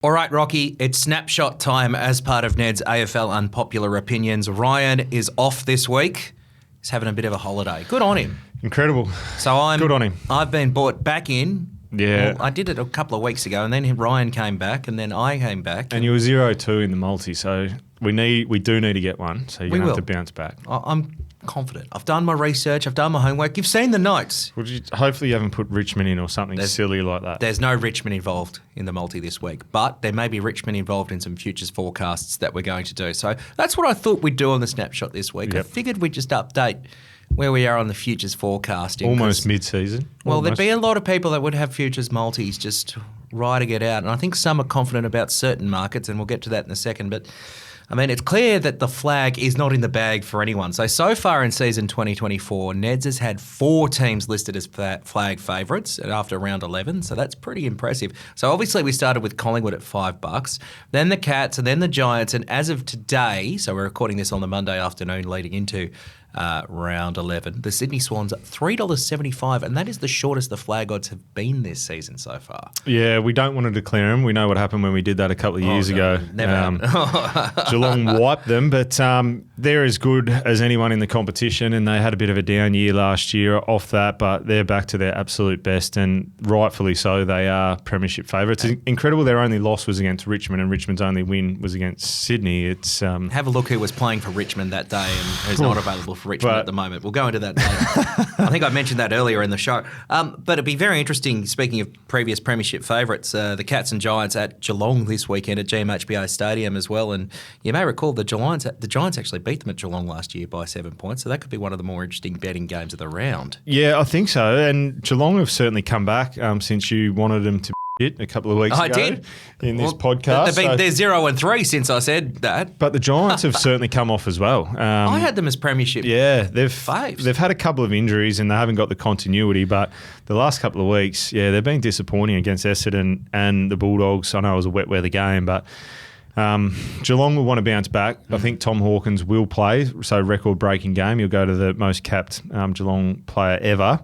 All right, Rocky, it's Snapshot time as part of Neds AFL Unpopular Opinions. Ryan is off this week. He's having a bit of a holiday. Good on him. Incredible. Good on him. I've been brought back in. Yeah. Well, I did it a couple of weeks ago, and then Ryan came back, and then I came back. And you were 0-2 in the multi, so we do need to get one, so you're going to have to bounce back. I'm confident. I've done my research. I've done my homework. You've seen the notes. Hopefully you haven't put Richmond in or something silly like that. There's no Richmond involved in the multi this week, but there may be Richmond involved in some futures forecasts that we're going to do. So that's what I thought we'd do on the Snapshot this week. Yep. I figured we'd just update where we are on the futures forecasting. Almost mid-season. Well, there'd be a lot of people that would have futures multis just riding it out, and I think some are confident about certain markets, and we'll get to that in a second, but I mean, it's clear that the flag is not in the bag for anyone. So far in season 2024, Neds has had 4 teams listed as flag favourites after round 11, so that's pretty impressive. So obviously we started with Collingwood at $5, then the Cats and then the Giants, and as of today, so we're recording this on the Monday afternoon leading into round 11, the Sydney Swans at $3.75, and that is the shortest the flag odds have been this season so far. Yeah, we don't want to declare them. We know what happened when we did that a couple of years ago. Never Geelong wiped them, but they're as good as anyone in the competition, and they had a bit of a down year last year off that, but they're back to their absolute best, and rightfully so. They are Premiership favourites. It's incredible their only loss was against Richmond, and Richmond's only win was against Sydney. It's have a look who was playing for Richmond that day and who's not available for Richmond at the moment. We'll go into that later. I think I mentioned that earlier in the show. But it'd be very interesting, speaking of previous Premiership favourites, the Cats and Giants at Geelong this weekend at GMHBA Stadium as well. And you may recall the Giants actually beat them at Geelong last year by 7 points, so that could be one of the more interesting betting games of the round. Yeah, I think so. And Geelong have certainly come back since you wanted them to a couple of weeks ago. I did. In this podcast. They're 0-3 since I said that. But the Giants have certainly come off as well. I had them as Premiership. Yeah, faves. They've had a couple of injuries and they haven't got the continuity, but the last couple of weeks, they've been disappointing against Essendon and the Bulldogs. I know it was a wet weather game, but Geelong will want to bounce back. I think Tom Hawkins will play, so record-breaking game. He'll go to the most capped Geelong player ever.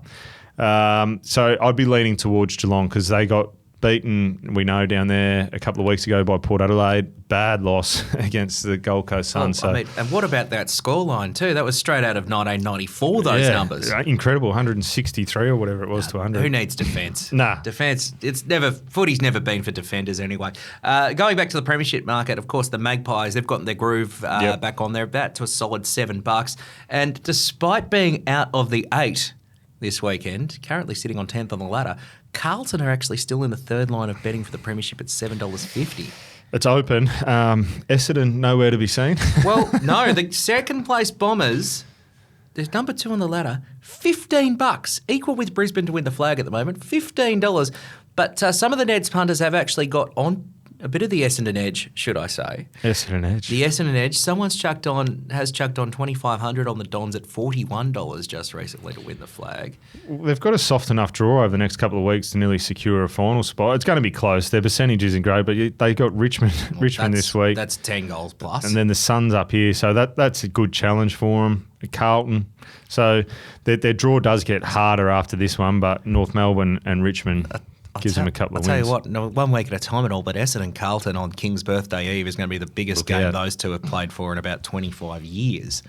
So I'd be leaning towards Geelong because they got beaten, we know, down there a couple of weeks ago by Port Adelaide. Bad loss against the Gold Coast Suns. And what about that scoreline too? That was straight out of 1994, those numbers. Incredible, 163 or whatever it was to 100. Who needs defence? Nah. Defence, footy's never been for defenders anyway. Going back to the Premiership market, of course, the Magpies, they've gotten their groove back on there, about to a solid $7. And despite being out of the 8 this weekend, currently sitting on 10th on the ladder, Carlton are actually still in the third line of betting for the Premiership at $7.50. It's open. Essendon, nowhere to be seen. Well, no, the second place Bombers, there's number 2 on the ladder, $15, equal with Brisbane to win the flag at the moment, $15. But some of the Neds punters have actually got on a bit of the Essendon edge, should I say. Essendon edge. The Essendon edge. Someone's chucked on $2,500 on the Dons at $41 just recently to win the flag. They've got a soft enough draw over the next couple of weeks to nearly secure a final spot. It's going to be close. Their percentage isn't great, but they got Richmond this week. That's 10 goals plus. And then the Suns up here, so that's a good challenge for them. Carlton. So their draw does get harder after this one, but North Melbourne and Richmond gives them a couple of wins. I'll tell you what, no, 1 week at a time and all, but Essendon Carlton on King's birthday eve is going to be the biggest game those two have played for in about 25 years.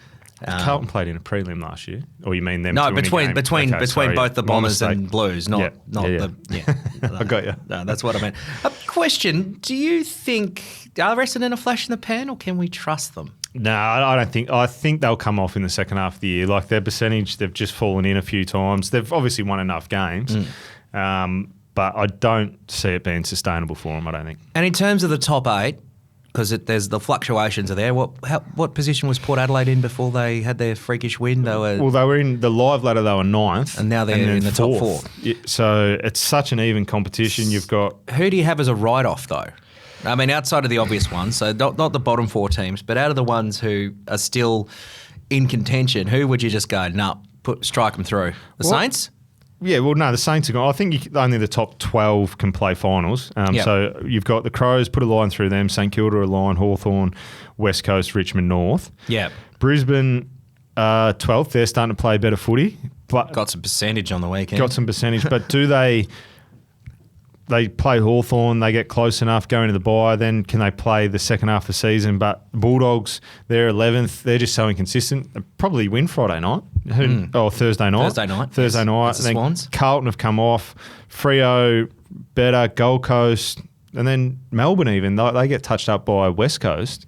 Carlton played in a prelim last year, or you mean them? No, two between both the Bombers and Blues, not I got you. No, that's what I meant. A question: do you think are Essendon a flash in the pan, or can we trust them? No, I don't think. I think they'll come off in the second half of the year. Like their percentage, they've just fallen in a few times. They've obviously won enough games. But I don't see it being sustainable for them, I don't think. And in terms of the top 8, because there's the fluctuations are there, what position was Port Adelaide in before they had their freakish win? They were in the live ladder, they were 9th. And now they're in the top 4. Yeah, so it's such an even competition. You've got... Who do you have as a write-off, though? I mean, outside of the obvious ones, so not the bottom 4 teams, but out of the ones who are still in contention, who would you just go, strike them through? The Saints? Yeah, well, no, the Saints are gone. I think only the top 12 can play finals. So you've got the Crows, put a line through them, St Kilda a line, Hawthorn, West Coast, Richmond North. Yeah. Brisbane, 12th, they're starting to play better footy. But got some percentage on the weekend. Got some percentage, but do they they play Hawthorn, they get close enough going to the bye, then can they play the second half of the season? But the Bulldogs, they're 11th. They're just so inconsistent. They'll probably win Friday night. Thursday night. Thursday night. The Swans. Carlton have come off. Freo, better. Gold Coast. And then Melbourne even. They get touched up by West Coast.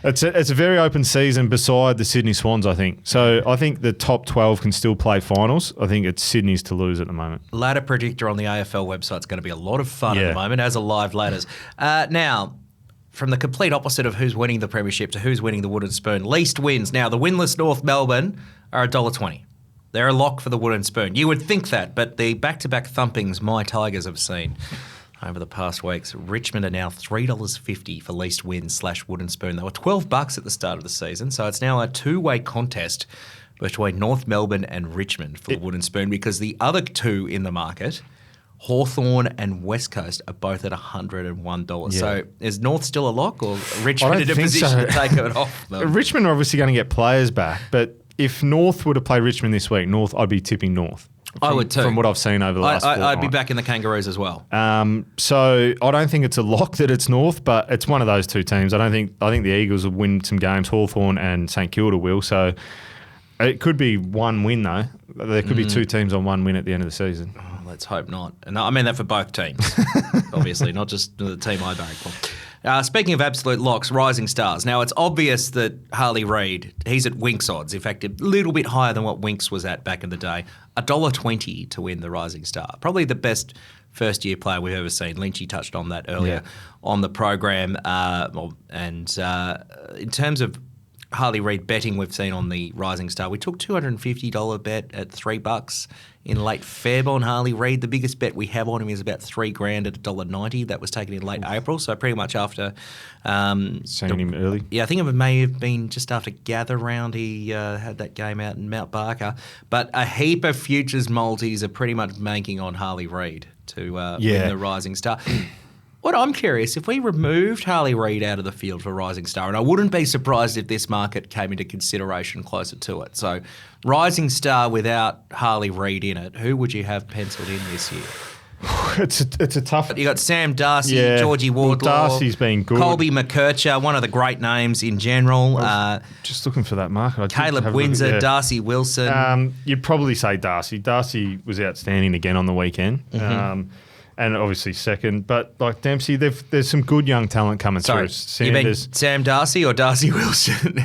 It's a very open season beside the Sydney Swans, I think. So I think the top 12 can still play finals. I think it's Sydney's to lose at the moment. Ladder predictor on the AFL website is going to be a lot of fun at the moment, as are live ladders. Now, from the complete opposite of who's winning the Premiership to who's winning the Wooden Spoon, least wins. Now, the winless North Melbourne are $1.20. They're a lock for the Wooden Spoon. You would think that, but the back-to-back thumpings my Tigers have seen over the past weeks, Richmond are now $3.50 for least wins / Wooden Spoon. They were $12 at the start of the season, so it's now a two-way contest between North Melbourne and Richmond for the Wooden Spoon, because the other two in the market, Hawthorn and West Coast, are both at $101. Yeah. So is North still a lock, or Richmond in a position to take it off them? Richmond are obviously going to get players back, but if North were to play Richmond this week, I'd be tipping North. I would too. From what I've seen over the last fortnight. I'd be back in the Kangaroos as well. So I don't think it's a lock that it's North, but it's one of those two teams. I think the Eagles will win some games. Hawthorn and St Kilda will. So it could be one win though. There could be two teams on one win at the end of the season. Oh, let's hope not. And I mean that for both teams, obviously, not just the team I back for. Speaking of absolute locks, rising stars. Now, it's obvious that Harley Reid, he's at Winx odds. In fact, a little bit higher than what Winx was at back in the day. $1.20 to win the rising star. Probably the best first-year player we've ever seen. Lynchy touched on that earlier on the program. In terms of Harley Reid betting we've seen on the rising star, we took $250 bet at $3 in late Feb on Harley Reid. The biggest bet we have on him is about $3,000 at $1.90. That was taken in late April, so pretty much after seeing him early. Yeah, I think it may have been just after Gather Round. He had that game out in Mount Barker. But a heap of futures multis are pretty much banking on Harley Reid to win the rising star. What I'm curious, if we removed Harley Reid out of the field for Rising Star, and I wouldn't be surprised if this market came into consideration closer to it. So, Rising Star without Harley Reid in it, who would you have penciled in this year? It's a tough. You got Sam Darcy, Georgie Wardlaw, Darcy's been good. Colby McKercher, one of the great names in general. Just looking for that market. Caleb Windsor, Darcy Wilson. You'd probably say Darcy. Darcy was outstanding again on the weekend. Mm-hmm. And obviously second, but like Dempsey, there's some good young talent coming through. You mean Sam Darcy or Darcy Wilson?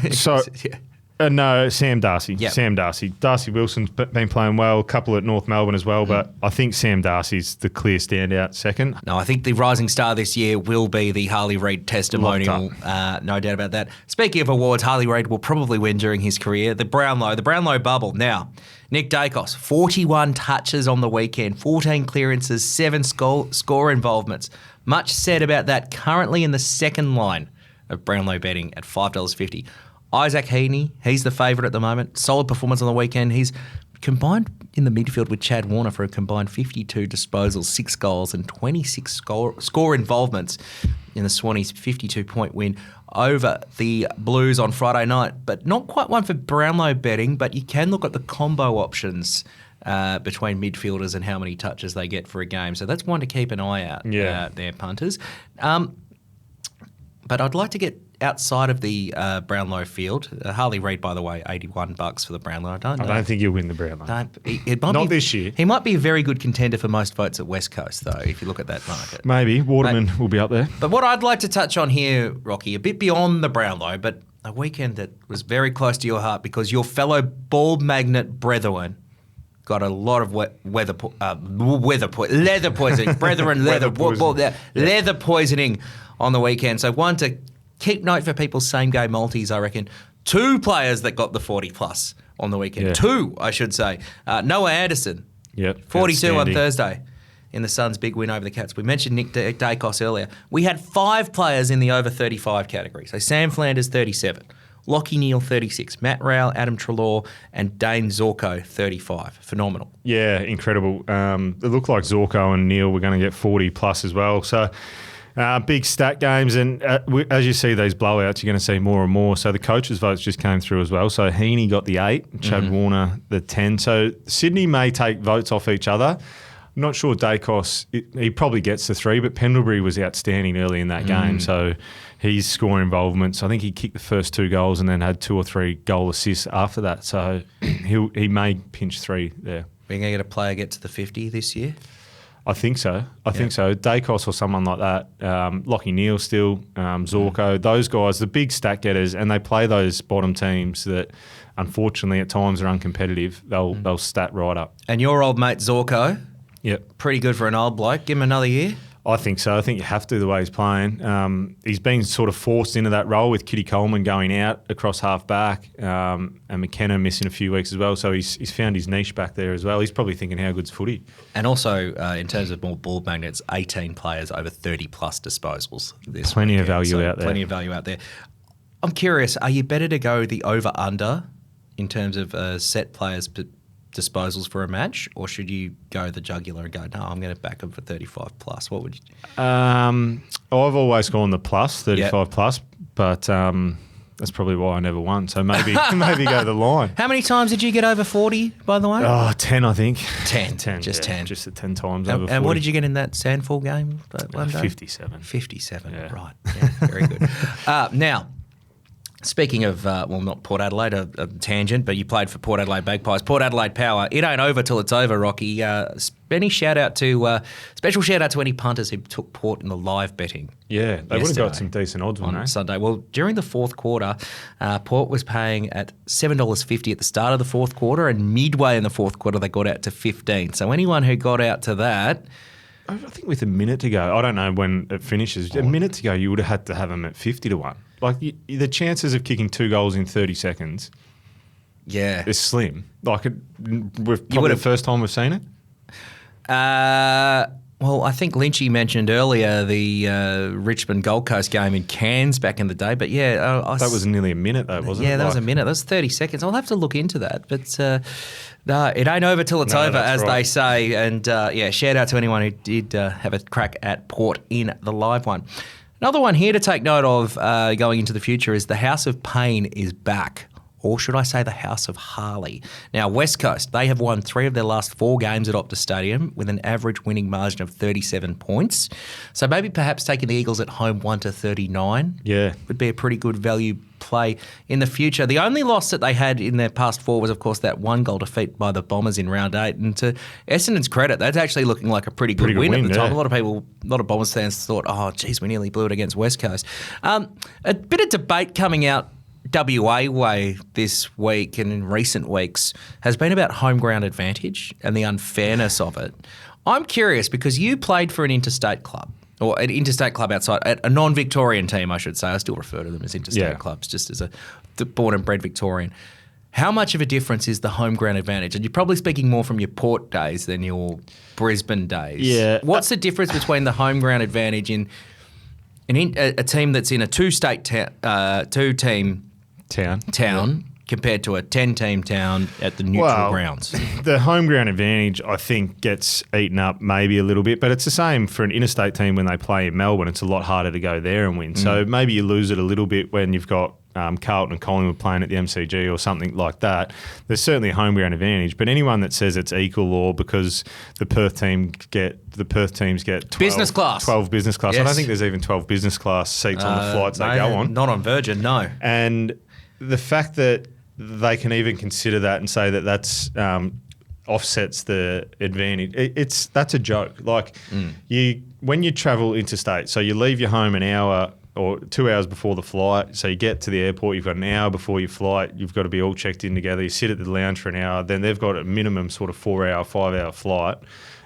No, Sam Darcy. Yep. Sam Darcy. Darcy Wilson's been playing well, a couple at North Melbourne as well, but I think Sam Darcy's the clear standout second. No, I think the rising star this year will be the Harley Reid testimonial. No doubt about that. Speaking of awards, Harley Reid will probably win during his career. The Brownlow bubble. Now, Nick Dacos, 41 touches on the weekend, 14 clearances, 7 score involvements. Much said about that. Currently in the second line of Brownlow betting at $5.50. Isaac Heaney, he's the favourite at the moment. Solid performance on the weekend. He's combined in the midfield with Chad Warner for a combined 52 disposals, 6 goals and 26 score involvements in the Swannies' 52-point win over the Blues on Friday night. But not quite one for Brownlow betting, but you can look at the combo options between midfielders and how many touches they get for a game. So that's one to keep an eye out there, punters. But I'd like to get outside of the Brownlow field. Harley Reid, by the way, $81 for the Brownlow. I don't think he'll win the Brownlow. Not this year. He might be a very good contender for most votes at West Coast, though, if you look at that market. Maybe. Waterman will be up there. But what I'd like to touch on here, Rocky, a bit beyond the Brownlow, but a weekend that was very close to your heart because your fellow ball magnet brethren got a lot of leather poisoning. Brethren, leather poisoning on the weekend. So one to keep note for people's same-game multis, I reckon. 2 players that got the 40-plus on the weekend. Yeah. 2, I should say. Noah Anderson, 42 on Thursday in the Suns' big win over the Cats. We mentioned Nick Dacos earlier. We had 5 players in the over 35 category. So Sam Flanders, 37. Lockie Neal, 36. Matt Rowell, Adam Treloar, and Dane Zorko, 35. Phenomenal. Yeah, incredible. It looked like Zorko and Neal were going to get 40-plus as well. So big stat games, and as you see these blowouts, you're going to see more and more. So the coaches' votes just came through as well. So Heaney got the 8, Chad Warner the 10. So Sydney may take votes off each other. not sure Dacos, he probably gets the 3, but Pendlebury was outstanding early in that game. So he's scoring involvements. I think he kicked the first 2 goals and then had 2 or 3 goal assists after that. So he may pinch 3 there. We're going to get a player get to the 50 this year? I think so. I think so. Dacos or someone like that. Lockie Neal still, Zorko, those guys, the big stat getters, and they play those bottom teams that unfortunately at times are uncompetitive. They'll stat right up. And your old mate Zorko, Yep. pretty good for an old bloke. Give him another year. I think so. I think you have to the way he's playing. He's been sort of forced into that role with Kitty Coleman going out across half back and McKenna missing a few weeks as well. So he's found his niche back there as well. He's probably thinking how good's footy. And also, in terms of more ball magnets, 18 players over 30-plus disposals this Plenty weekend. of value out there. Plenty of value out there. I'm curious, are you better to go the over-under in terms of set players disposals for a match, or should you go the jugular and go, no, I'm going to back them for 35 plus? What would you? I've always gone the plus, 35 plus, but that's probably why I never won. So maybe go the line. How many times did you get over 40, by the way? 10, I think. 10. 10. Just 10. Just at 10 times over 40. And what did you get in that Sandfall game that one day? 57. 57, Yeah. right. Yeah, very good. Now, speaking of, not Port Adelaide, a tangent, but you played for Port Adelaide Magpies. Port Adelaide Power, it ain't over till it's over, Rocky. Special shout out to any punters who took Port in the live betting. Yeah, they would have got some decent odds on on Sunday. Well, during the fourth quarter, Port was paying at $7.50 at the start of the fourth quarter, and midway in the fourth quarter, they got out to 15. So anyone who got out to that, I think with a minute to go, I don't know when it finishes, a minute to go, you would have had to have them at 50 to 1. Like, the chances of kicking 2 goals in 30 seconds is slim. Like, probably the first time we've seen it. Well, I think Lynchy mentioned earlier the Richmond Gold Coast game in Cairns back in the day, but yeah. That was nearly a minute though, wasn't it? Yeah, that was a minute. That was 30 seconds. I'll have to look into that. But no, it ain't over till it's over, as they say. And shout out to anyone who did have a crack at Port in the live one. Another one here to take note of going into the future is the House of Pain is back. Or should I say the House of Harley? Now, West Coast, they have won 3 of their last 4 games at Optus Stadium with an average winning margin of 37 points. So maybe perhaps taking the Eagles at home 1-39 would be a pretty good value play in the future. The only loss that they had in their past 4 was, of course, that 1-goal defeat by the Bombers in round 8. And to Essendon's credit, that's actually looking like a pretty good win at the time. A lot of Bombers fans thought, oh, geez, we nearly blew it against West Coast. A bit of debate coming out WA way this week and in recent weeks has been about home ground advantage and the unfairness of it. I'm curious because you played for an interstate club, or an interstate club outside, a non-Victorian team, I should say. I still refer to them as interstate clubs, just as a born and bred Victorian. How much of a difference is the home ground advantage? And you're probably speaking more from your Port days than your Brisbane days. Yeah. What's the difference between the home ground advantage in a team that's in a two-team town compared to a 10-team town at the neutral grounds? The home ground advantage, I think, gets eaten up maybe a little bit, but it's the same for an interstate team when they play in Melbourne. It's a lot harder to go there and win. So maybe you lose it a little bit when you've got Carlton and Collingwood playing at the MCG or something like that. There's certainly a home ground advantage, but anyone that says it's equal or because the Perth teams get 12 business class. 12 business class. Yes. I don't think there's even 12 business class seats on the flights they go on. Not on Virgin, no. And the fact that they can even consider that and say that that's offsets the advantage, that's a joke. Like when you travel interstate, so you leave your home an hour or 2 hours before the flight, so you get to the airport, you've got an hour before your flight, you've got to be all checked in together, you sit at the lounge for an hour, then they've got a minimum sort of 4-hour, 5-hour flight,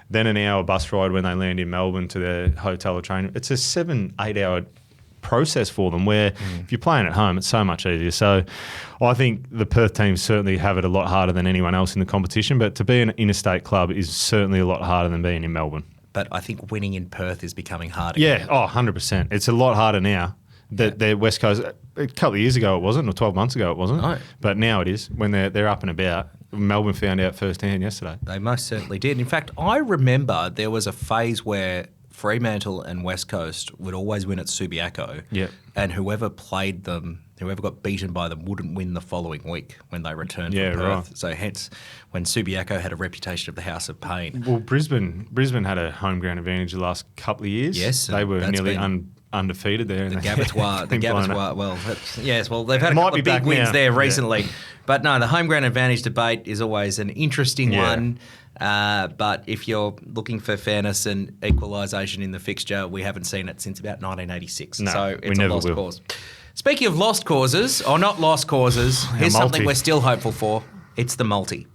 then an hour bus ride when they land in Melbourne to their hotel or train. It's a 7-8 hour process for them, where if you're playing at home, it's so much easier. So I think the Perth teams certainly have it a lot harder than anyone else in the competition, but to be an interstate club is certainly a lot harder than being in Melbourne. But I think winning in Perth is becoming harder. Yeah, 100%. It's a lot harder now. They're West Coast. A couple of years ago it wasn't, or 12 months ago it wasn't. No. But now it is, when they're up and about. Melbourne found out firsthand yesterday. They most certainly did. In fact, I remember there was a phase where Fremantle and West Coast would always win at Subiaco. Yep. And whoever played them whoever got beaten by them wouldn't win the following week when they returned Yeah, from Perth. right. So hence, when Subiaco had a reputation of the House of Pain. Well, Brisbane had a home ground advantage the last couple of years. Yes, they were that's nearly been- undefeated there. The Gabatoir, well, yes, well, they've had a Might couple be of big back wins now. there Yeah. recently. But no, the home ground advantage debate is always an interesting Yeah. one. But if you're looking for fairness and equalisation in the fixture, we haven't seen it since about 1986. No, so we it's a never lost will. cause. Speaking of lost causes, or not lost causes, here's something multi. we're still hopeful for. It's the multi.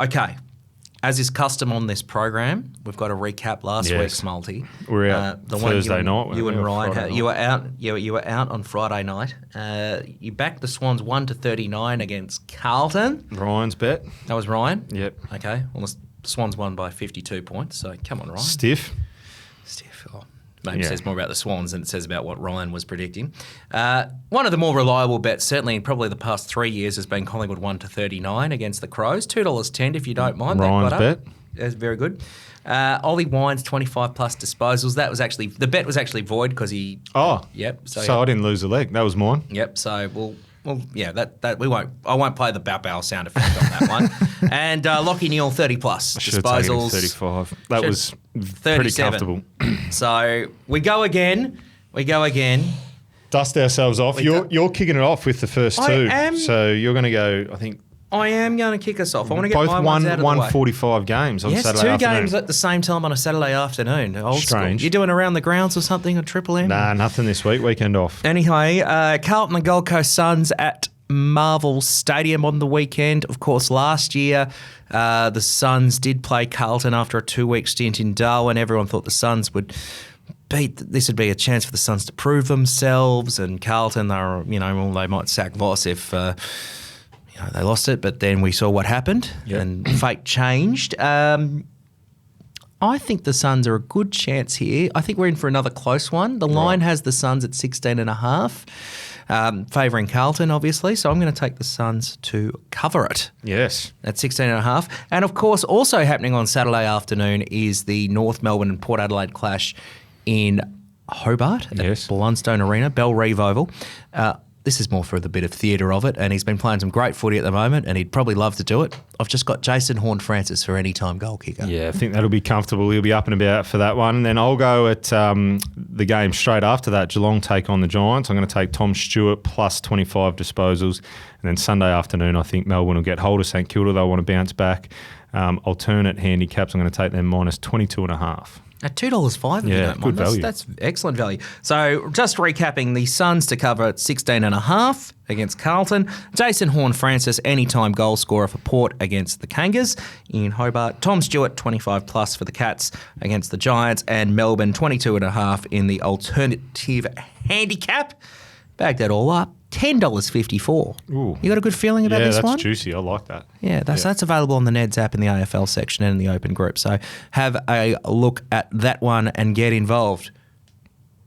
Okay. As is custom on this program, we've got to recap last Yes. week's multi. We're out the one Thursday you and, night, weren't You we, and or Ryan, Friday you night? were out. You were out on Friday night. You backed the Swans 1-39 against Carlton. Ryan's bet. That was Ryan. Yep. Okay. Well, the Swans won by 52 points. So come on, Ryan. Stiff. Stiff. Oh, maybe Yeah. says more about the Swans than it says about what Ryan was predicting. One of the more reliable bets, certainly in probably the past 3 years, has been Collingwood 1-39 against the Crows. $2.10 if you don't mind. Ryan's that got up. bet. That's very good. Ollie Wines 25 plus disposals. That was actually the bet was actually void because he. Oh. Yep. So I didn't lose a leg. That was mine. Yep. So well, yeah. That we won't. I won't play the bow bow sound effect on that one. And Lockie Neal 30 plus I should have taken him disposals. 35. That Should- was pretty 37. comfortable. So we go again. Dust ourselves off. We You're kicking it off with the first I two. am. So you're going to go, I think, I am going to kick us off. I want to get both my ones out of the way. 1:45 games on Yes, Saturday two afternoon. games at the same time on a Saturday afternoon. Old Strange. School. You doing around the grounds or something? A Triple M? Nah, nothing this week. Weekend off. Anyway, Carlton and Gold Coast Suns at Marvel Stadium on the weekend. Of course, last year the Suns did play Carlton after a 2-week stint in Darwin. Everyone thought the Suns would beat. This would be a chance for the Suns to prove themselves. And Carlton, they might sack Voss if they lost it. But then we saw what happened, and fate changed. I think the Suns are a good chance here. I think we're in for another close one. The line has the Suns at 16.5, favouring Carlton, obviously. So I'm going to take the Suns to cover it Yes. at 16.5. And of course, also happening on Saturday afternoon is the North Melbourne and Port Adelaide clash in Hobart at Yes. Blundstone Arena, Bell Reeve Oval. This is more for the bit of theatre of it, and he's been playing some great footy at the moment, and he'd probably love to do it. I've just got Jason Horne-Francis for any-time goal kicker. Yeah, I think that'll be comfortable. He'll be up and about for that one. And then I'll go at the game straight after that. Geelong take on the Giants. I'm going to take Tom Stewart plus 25 disposals. And then Sunday afternoon, I think Melbourne will get hold of St Kilda. They'll want to bounce back. Alternate handicaps, I'm going to take them minus 22.5. At $2.05, if you Yeah, don't good mind. value. That's excellent value. So just recapping, the Suns to cover at 16.5 against Carlton. Jason Horne-Francis, anytime goal scorer for Port against the Kangas in Hobart. Tom Stewart, 25 plus for the Cats against the Giants. And Melbourne, 22.5 in the alternative handicap. Bag that all up. $10.54. Ooh. You got a good feeling about this that's one? juicy. I like that. Yeah, that's available on the Neds app in the AFL section and in the open group. So have a look at that one and get involved.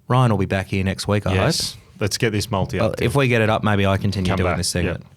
Ryan will be back here next week, I hope. Yes. Let's get this multi Well, up. if we get it up, maybe I continue Come doing back. this segment. Yep.